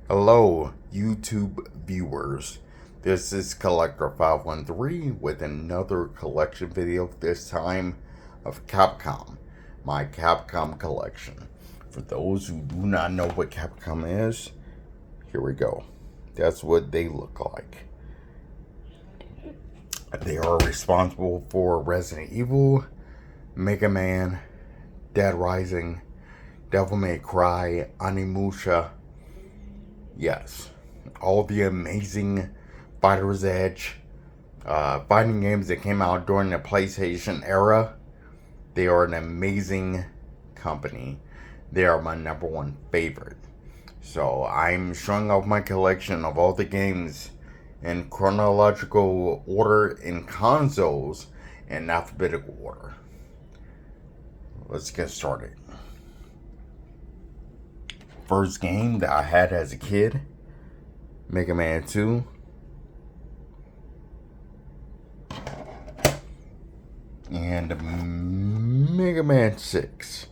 Hello, YouTube viewers. This is Collector 513 with another collection video, this time of Capcom, my Capcom collection. For those who do not know what Capcom is, here we go. That's what they look like. They are responsible for Resident Evil, Mega Man, Dead Rising, Devil May Cry, Onimusha. Yes, all the amazing Fighter's Edge fighting games that came out during the PlayStation era. They are an amazing company. They are my number one favorite. So I'm showing off my collection of all the games in chronological order in consoles and alphabetical order. Let's get started. First game that I had as a kid, Mega Man 2. And Mega Man 6.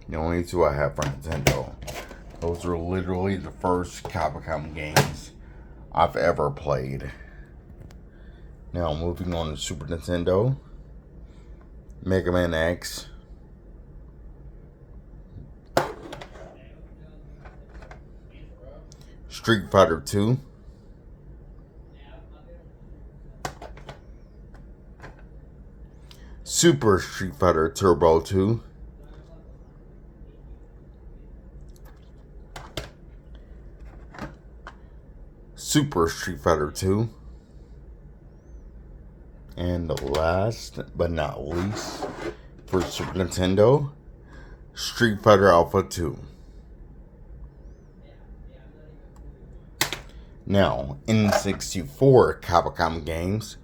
The only two I have for Nintendo. Those are literally the first Capcom games I've ever played. Now moving on to Super Nintendo, Mega Man X, Street Fighter 2, Super Street Fighter Turbo 2, Super Street Fighter 2, and last but not least, for Super Nintendo, Street Fighter Alpha 2. Now, N64 Capcom games,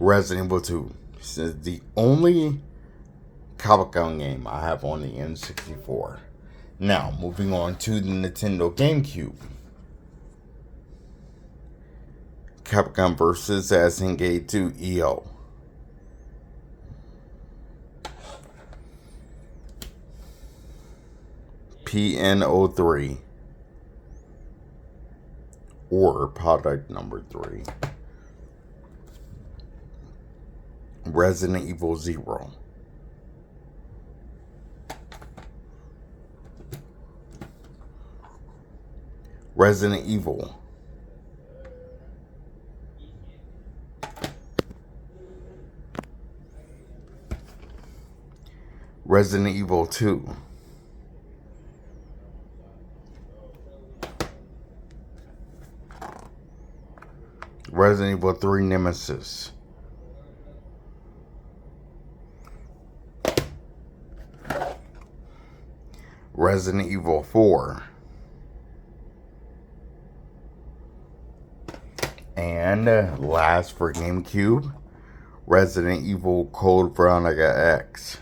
Resident Evil 2. This is the only Capcom game I have on the N64. Now, moving on to the Nintendo GameCube. Capcom vs. Assassin's 2 EO. PN03. Or product number 3. Resident Evil 0. Resident Evil. Resident Evil 2. Resident Evil 3 Nemesis. Resident Evil 4. And last for GameCube, Resident Evil Code Veronica X.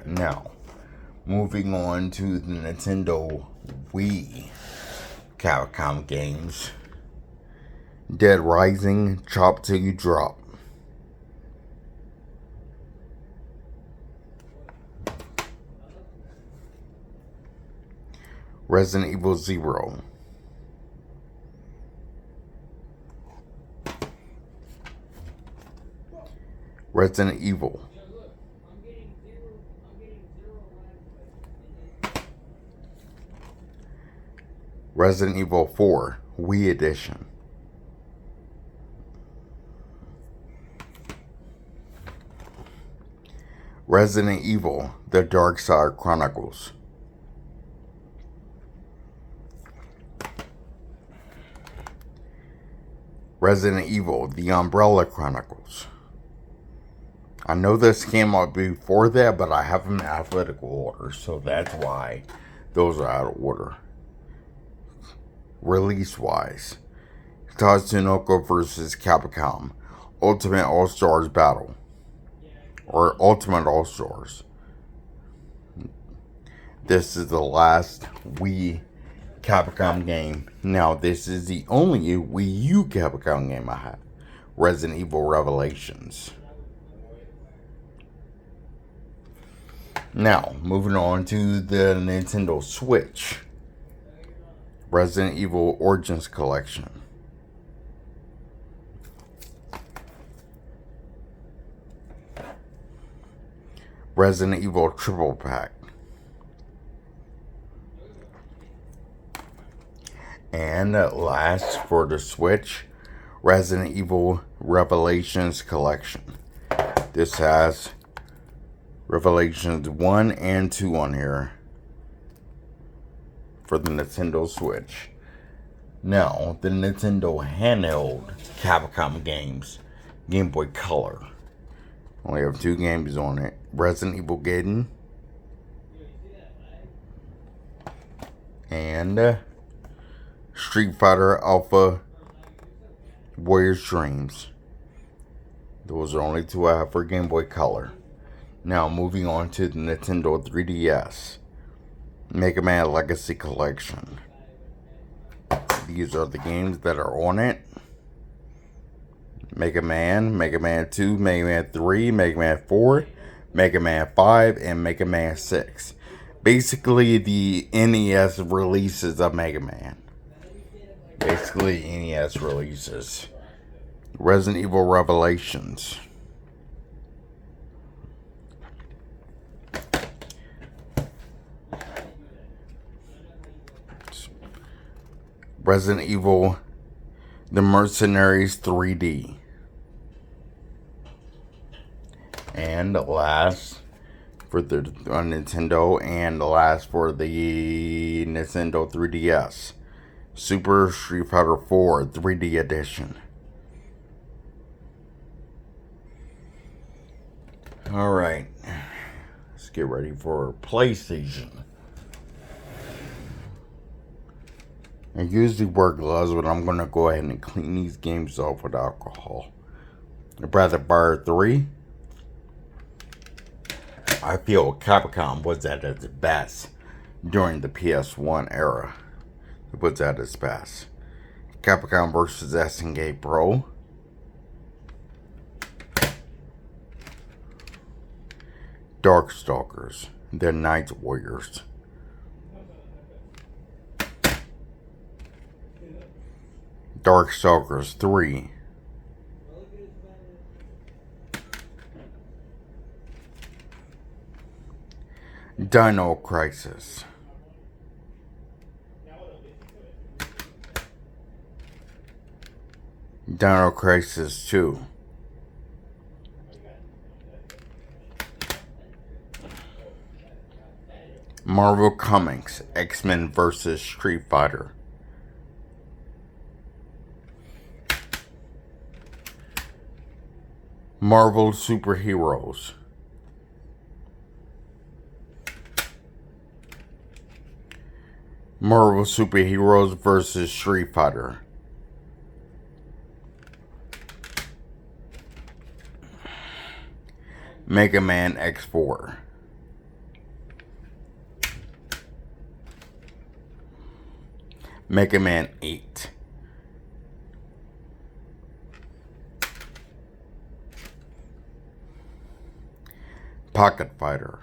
Now, moving on to the Nintendo Wii Capcom games. Dead Rising, Chop Till You Drop. Resident Evil 0. Resident Evil. Resident Evil 4 Wii Edition. Resident Evil The Dark Side Chronicles. Resident Evil The Umbrella Chronicles. I know this came out before that, but I have them in alphabetical order, so that's why those are out of order. Release-wise, Tatsunoko vs. Capcom Ultimate All-Stars Battle, or Ultimate All-Stars. This is the last Wii Capcom game. Now, this is the only Wii U Capcom game I have. Resident Evil Revelations. Now, moving on to the Nintendo Switch. Resident Evil Origins Collection. Resident Evil Triple Pack. And last for the Switch, Resident Evil Revelations Collection. This has Revelations 1 and 2 on here for the Nintendo Switch. Now, the Nintendo handheld Capcom games, Game Boy Color. Only have 2 games on it. Resident Evil Gaiden and Street Fighter Alpha Warrior's Dreams. Those are only 2 I have for Game Boy Color. Now, moving on to the Nintendo 3DS Mega Man Legacy Collection. These are the games that are on it. Mega Man, Mega Man 2, Mega Man 3, Mega Man 4, Mega Man 5, and Mega Man 6. Basically, the NES releases of Mega Man. Basically, NES releases. Resident Evil Revelations. Resident Evil The Mercenaries 3D. And last for the Nintendo, and last for the Nintendo 3DS, Super Street Fighter 4 3D Edition. Alright, let's get ready for PlayStation. I usually wear gloves, but I'm going to go ahead and clean these games off with alcohol. Brother Bar 3. I feel Capcom was at its best during the PS1 era. It was at its best. Capcom vs. SNK Pro. Darkstalkers, the Night Warriors. Darkstalkers 3. Dino Crisis. Dino Crisis 2. Marvel Comics X-Men vs. Street Fighter. Marvel Superheroes. Marvel Superheroes vs. Street Fighter. Mega Man X4. Mega Man 8. Pocket Fighter.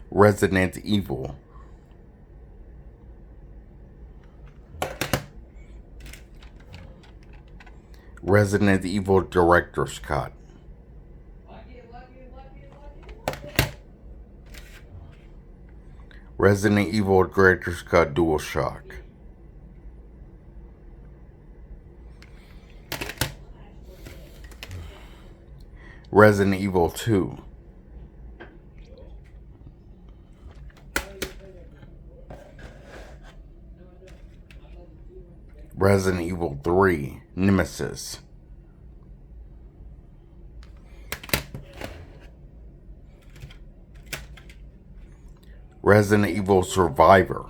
Resident Evil. Resident Evil Director's Cut. Resident Evil Director's Cut DualShock. Resident Evil 2. Resident Evil 3 Nemesis. Resident Evil Survivor.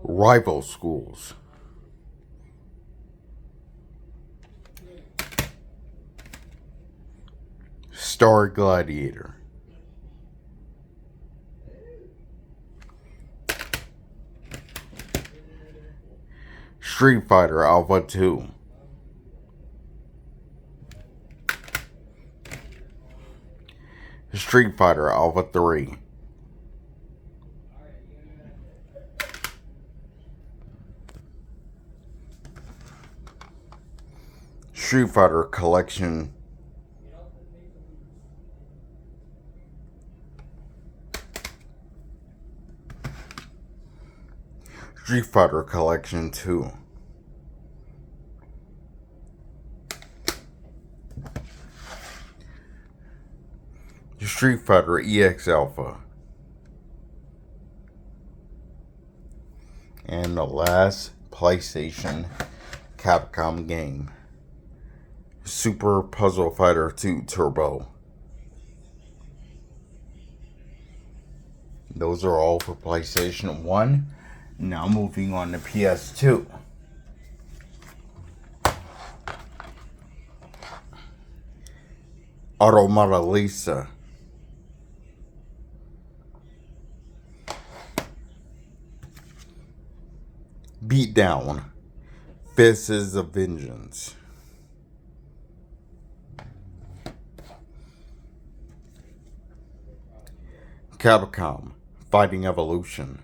Rival Schools. Star Gladiator. Street Fighter Alpha 2. Street Fighter Alpha 3. Street Fighter Collection. Street Fighter Collection 2. Street Fighter EX Alpha. And the last PlayStation Capcom game, Super Puzzle Fighter 2 Turbo. Those are all for PlayStation 1. Now moving on to PS2. Automata Lisa. Beatdown. Fists of Vengeance. Capcom Fighting Evolution.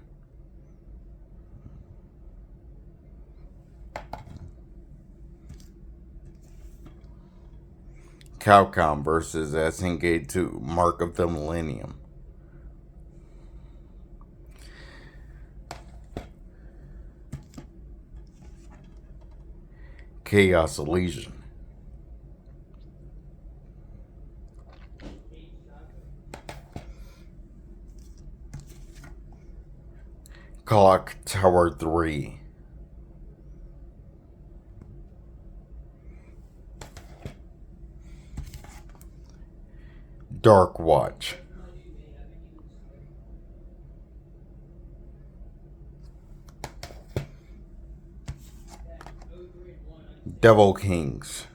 Capcom vs. SNK 2 Mark of the Millennium. Chaos Legion. Clock Tower 3. Dark Watch. Devil Kings.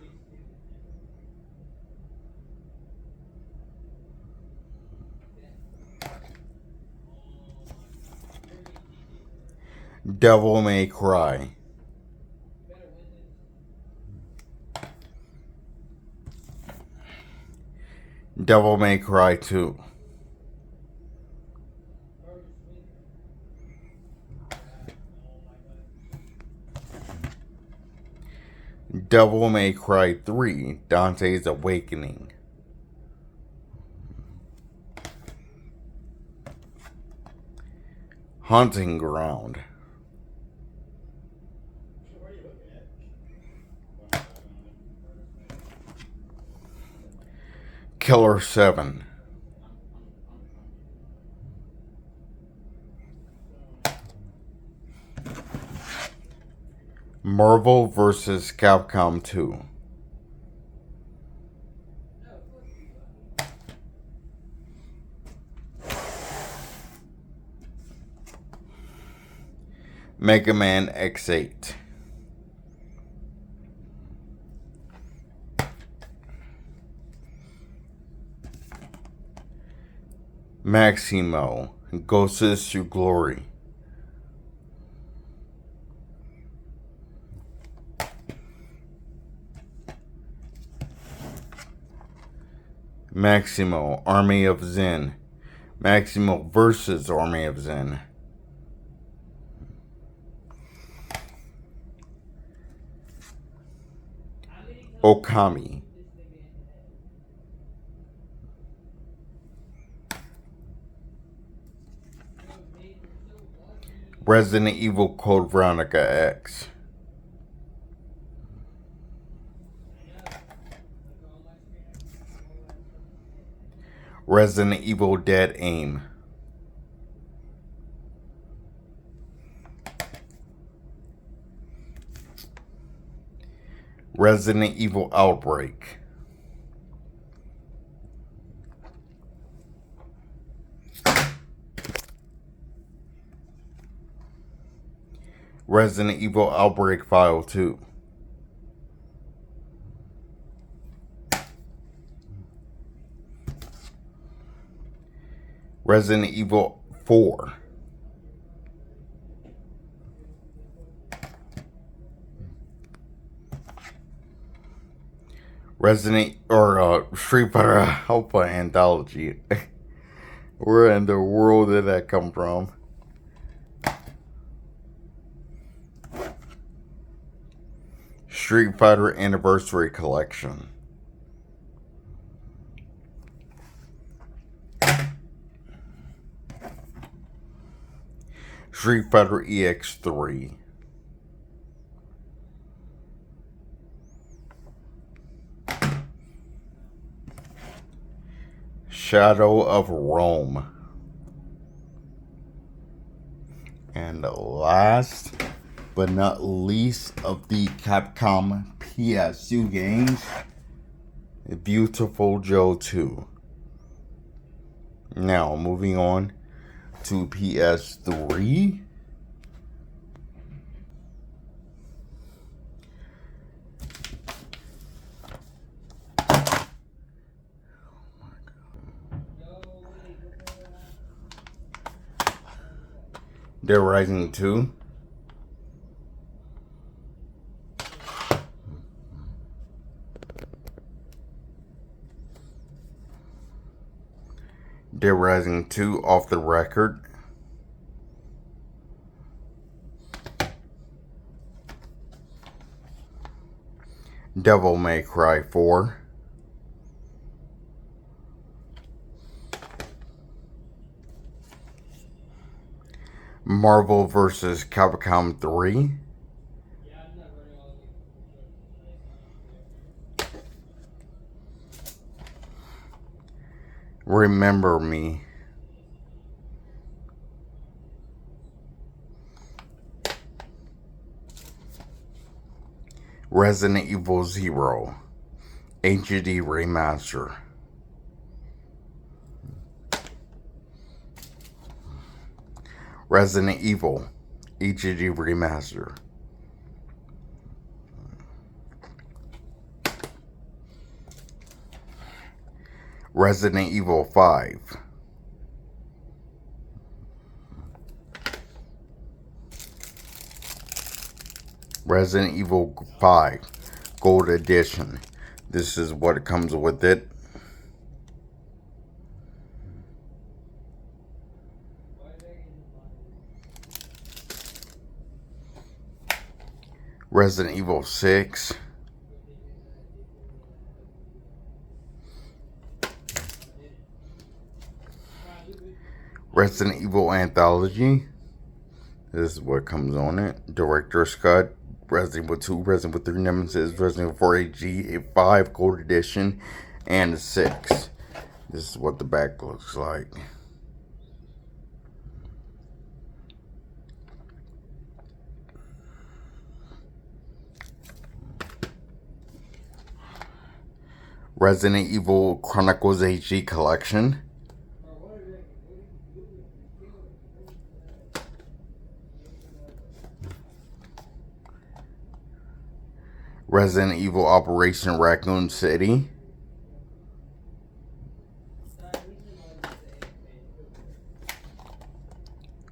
Devil May Cry. Devil May Cry 2. Devil May Cry 3 Dante's Awakening. Hunting Ground. Killer 7. Marvel vs. Capcom 2. Mega Man X8. Maximo, Ghosts to Glory. Maximo, Army of Zen. Maximo versus Army of Zen. Okami. Resident Evil Code Veronica X. Resident Evil Dead Aim. Resident Evil Outbreak. Resident Evil Outbreak File 2. Resident Evil 4. Street Fighter Alpha Anthology. Where in the world did that come from? Street Fighter Anniversary Collection. Street Fighter EX3. Shadow of Rome. And last but not least of the Capcom PS2 games, Beautiful Joe 2. Now, moving on to PS3. Dead Rising 2. Dead Rising 2 Off the Record. Devil May Cry 4. Marvel vs. Capcom 3. Remember Me. Resident Evil 0 HD Remaster. Resident Evil HD Remaster. Resident Evil 5. Resident Evil 5 Gold Edition. This is what comes with it. Resident Evil 6. Resident Evil Anthology. This is what comes on it. Director's Cut. Resident Evil 2, Resident Evil 3 Nemesis, Resident Evil 4 AG, 5 Gold Edition, and 6. This is what the back looks like. Resident Evil Chronicles HG Collection. Resident Evil Operation Raccoon City.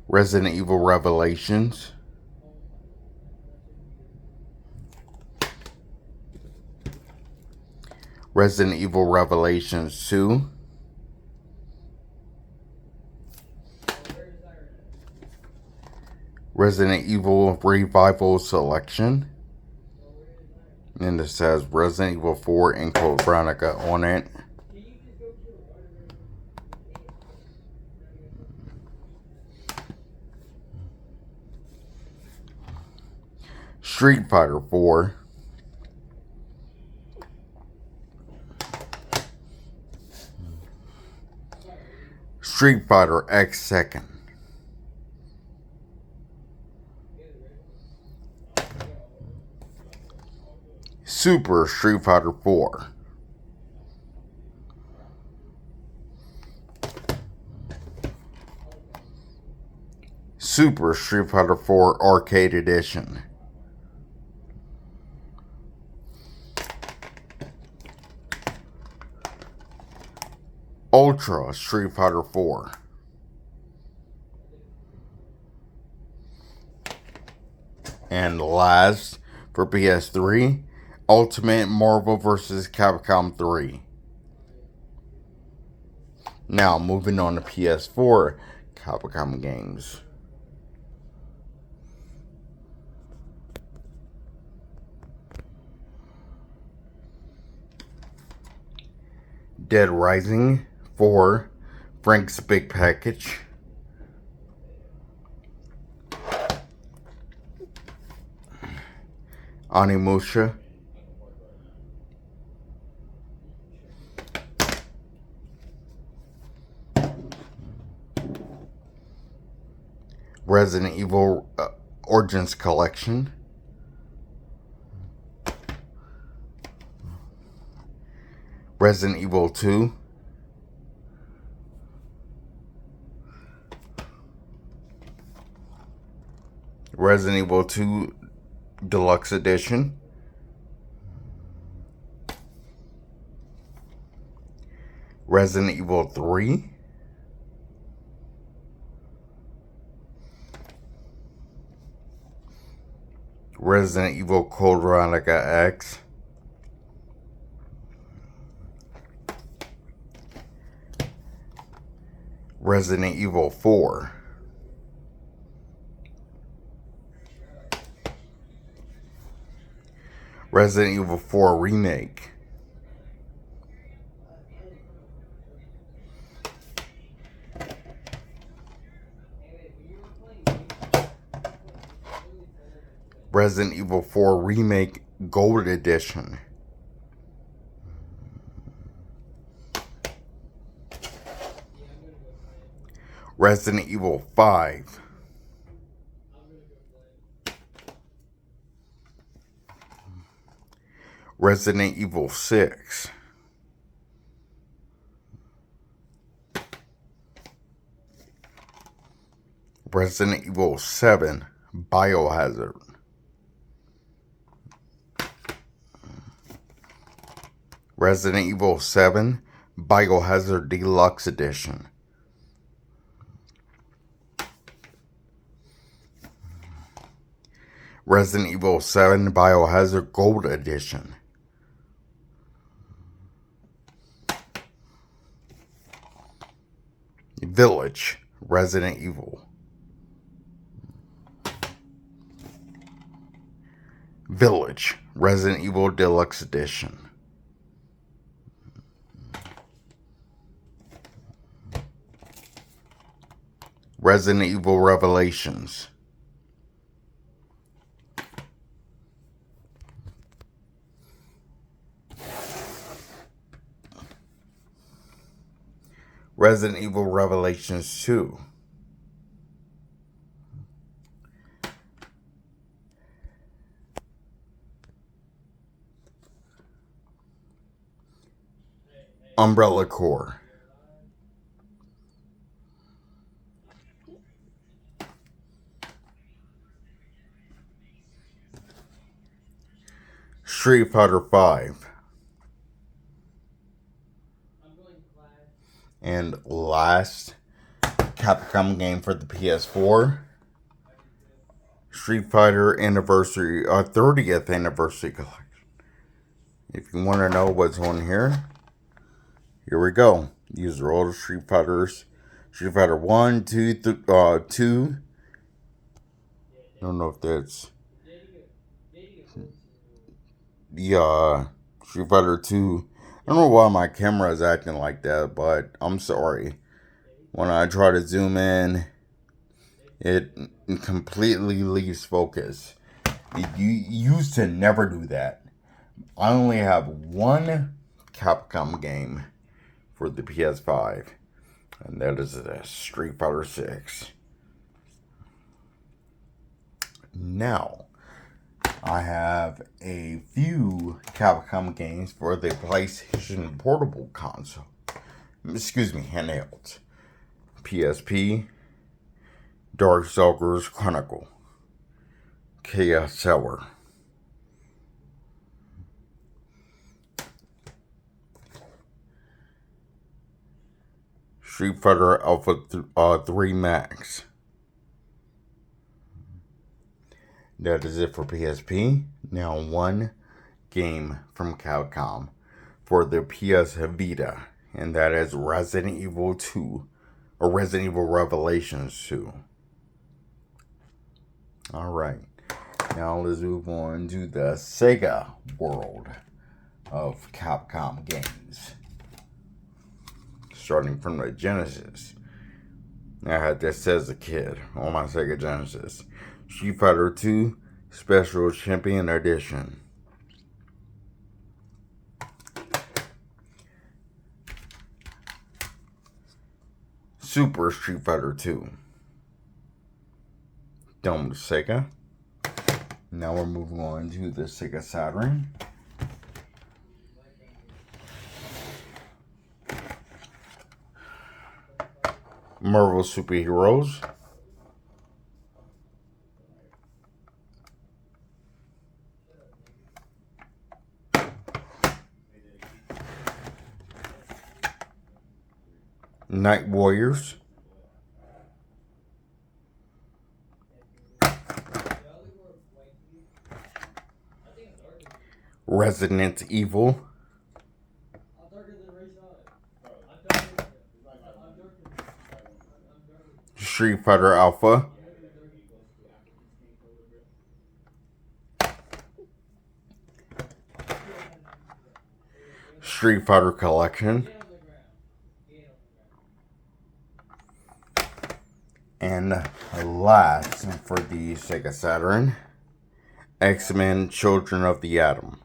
Resident Evil Revelations. Resident Evil Revelations 2. Resident Evil Revival Selection. And it says Resident Evil 4 and Code Veronica on it. Street Fighter 4. Street Fighter X Second. Super Street Fighter 4. Super Street Fighter 4 Arcade Edition. Ultra Street Fighter 4. And last, for PS3, Ultimate Marvel vs. Capcom 3. Now, moving on to PS4 Capcom games. Dead Rising 4, Frank's Big Package. Onimusha. Resident Evil Origins Collection. Resident Evil 2. Resident Evil 2 Deluxe Edition. Resident Evil 3. Resident Evil Code Veronica X. Resident Evil 4. Resident Evil 4 Remake. Resident Evil 4 Remake Gold Edition. Resident Evil 5. Resident Evil 6. Resident Evil 7 Biohazard. Resident Evil 7 Biohazard Deluxe Edition. Resident Evil 7 Biohazard Gold Edition. Village Resident Evil. Village Resident Evil Deluxe Edition. Resident Evil Revelations. Resident Evil Revelations 2. Umbrella Corps. Street Fighter 5. And last Capcom game for the PS4, Street Fighter Anniversary, 30th Anniversary Collection. If you want to know what's on here, here we go. These are all the Street Fighters. Street Fighter 1, 2, 2. I don't know if that's the Street Fighter 2. I don't know why my camera is acting like that, but I'm sorry. When I try to zoom in, it completely leaves focus. You used to never do that. I only have one Capcom game for the PS5, and that is the Street Fighter 6. Now, I have a few Capcom games for the PlayStation Portable console. Excuse me, handheld. PSP, Darkstalkers Chronicle, Chaos Tower, Street Fighter Alpha 3 Max. That is it for PSP. Now one game from Capcom for the PS Vita, and that is Resident Evil 2, or Resident Evil Revelations 2. Alright, now let's move on to the Sega world of Capcom games. Starting from the Genesis. I had this as a kid on my Sega Genesis. Street Fighter 2 Special Champion Edition. Super Street Fighter 2. Done with Sega. Now we're moving on to the Sega Saturn. Marvel Superheroes. Night Warriors. Resident Evil. Street Fighter Alpha. Street Fighter Collection. And last, for the Sega Saturn, X-Men Children of the Atom.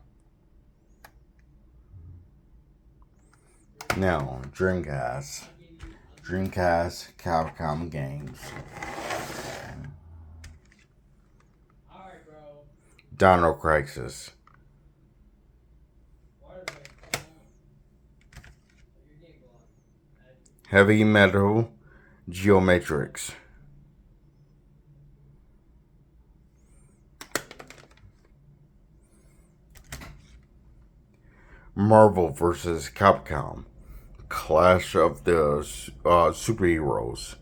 Now, Dreamcast Capcom games. Dino Crisis. Heavy Metal Geometrix. Marvel vs. Capcom. Clash of the Superheroes.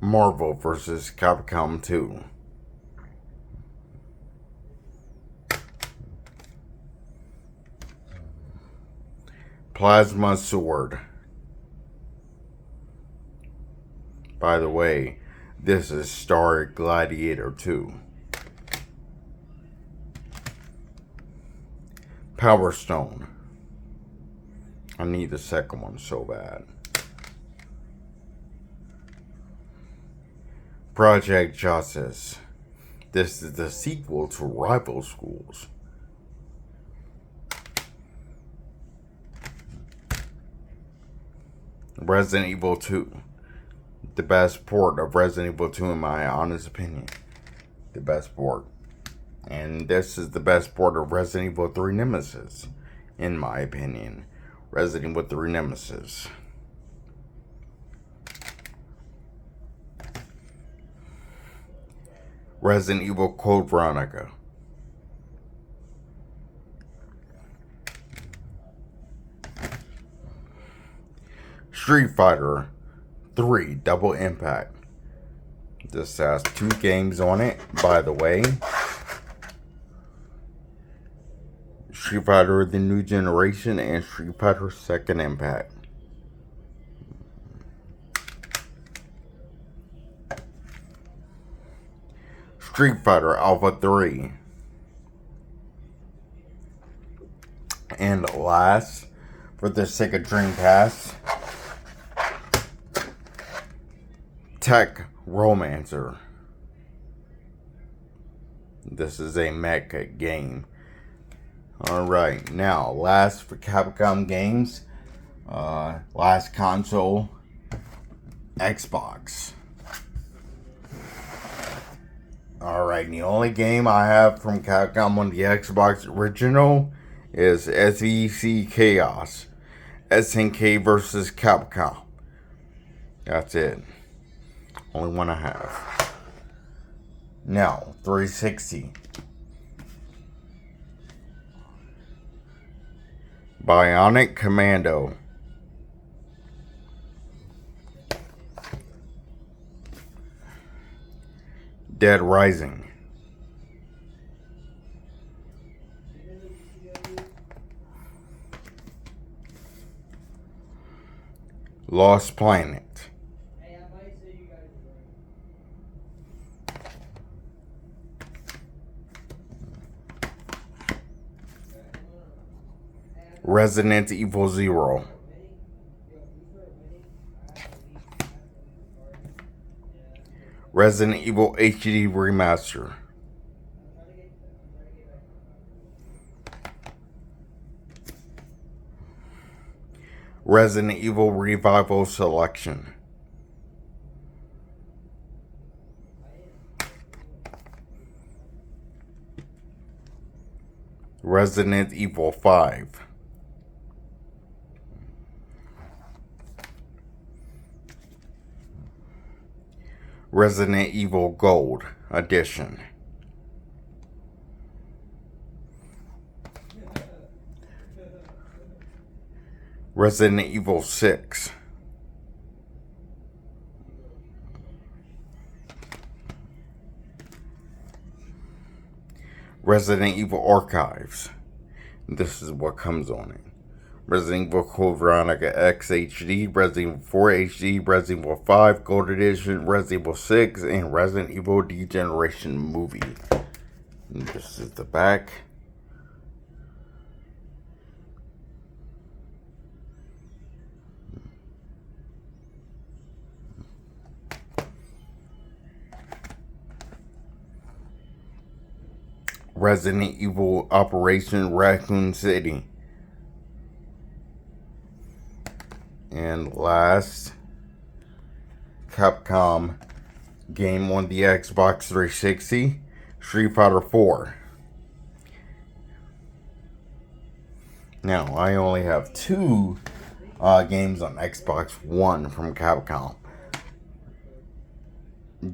Marvel vs. Capcom 2. Plasma Sword. By the way, this is Star Gladiator 2. Power Stone. I need the second one so bad. Project Justice. This is the sequel to Rival Schools. Resident Evil 2. The best port of Resident Evil 2 in my honest opinion. The best port. And this is the best port of Resident Evil 3 Nemesis, in my opinion. Resident Evil 3 Nemesis. Resident Evil Code Veronica. Street Fighter 3 Double Impact. This has 2 games on it, by the way. Street Fighter The New Generation and Street Fighter Second Impact. Street Fighter Alpha 3. And last, for the Sega Dreamcast, Tech Romancer. This is a mecha game. Alright, now, last for Capcom games, last console, Xbox. Alright, the only game I have from Capcom on the Xbox original is SVC Chaos, SNK versus Capcom. That's it. Only one I have. Now, 360. Bionic Commando. Dead Rising. Lost Planet. Resident Evil 0. Resident Evil HD Remaster. Resident Evil Revival Selection. Resident Evil 5. Resident Evil Gold Edition. Resident Evil 6. Resident Evil Archives. This is what comes on it. Resident Evil Code Veronica X HD, Resident Evil 4 HD, Resident Evil 5 Gold Edition, Resident Evil 6, and Resident Evil Degeneration Movie. And this is the back. Resident Evil Operation Raccoon City. And last, Capcom game on the Xbox 360, Street Fighter 4. Now, I only have 2 games on Xbox One from Capcom.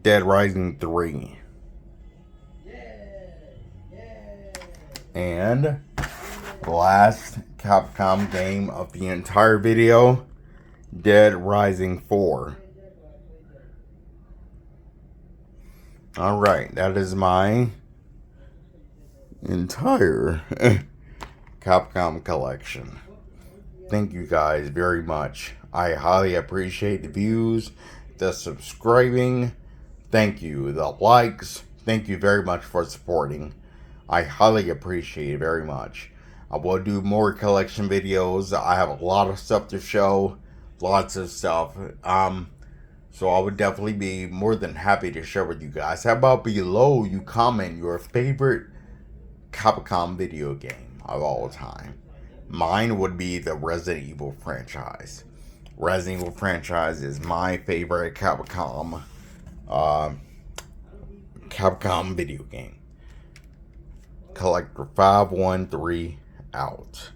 Dead Rising 3. And the last Capcom game of the entire video, Dead Rising 4. Alright, that is my entire Capcom collection. Thank you guys very much. I highly appreciate the views, the subscribing. Thank you. The likes. Thank you very much for supporting. I highly appreciate it very much. I will do more collection videos. I have a lot of stuff to show. Lots of stuff. So I would definitely be more than happy to share with you guys. How about below you comment your favorite Capcom video game of all time? Mine would be the Resident Evil franchise. Resident Evil franchise is my favorite Capcom video game. Collector 513 out.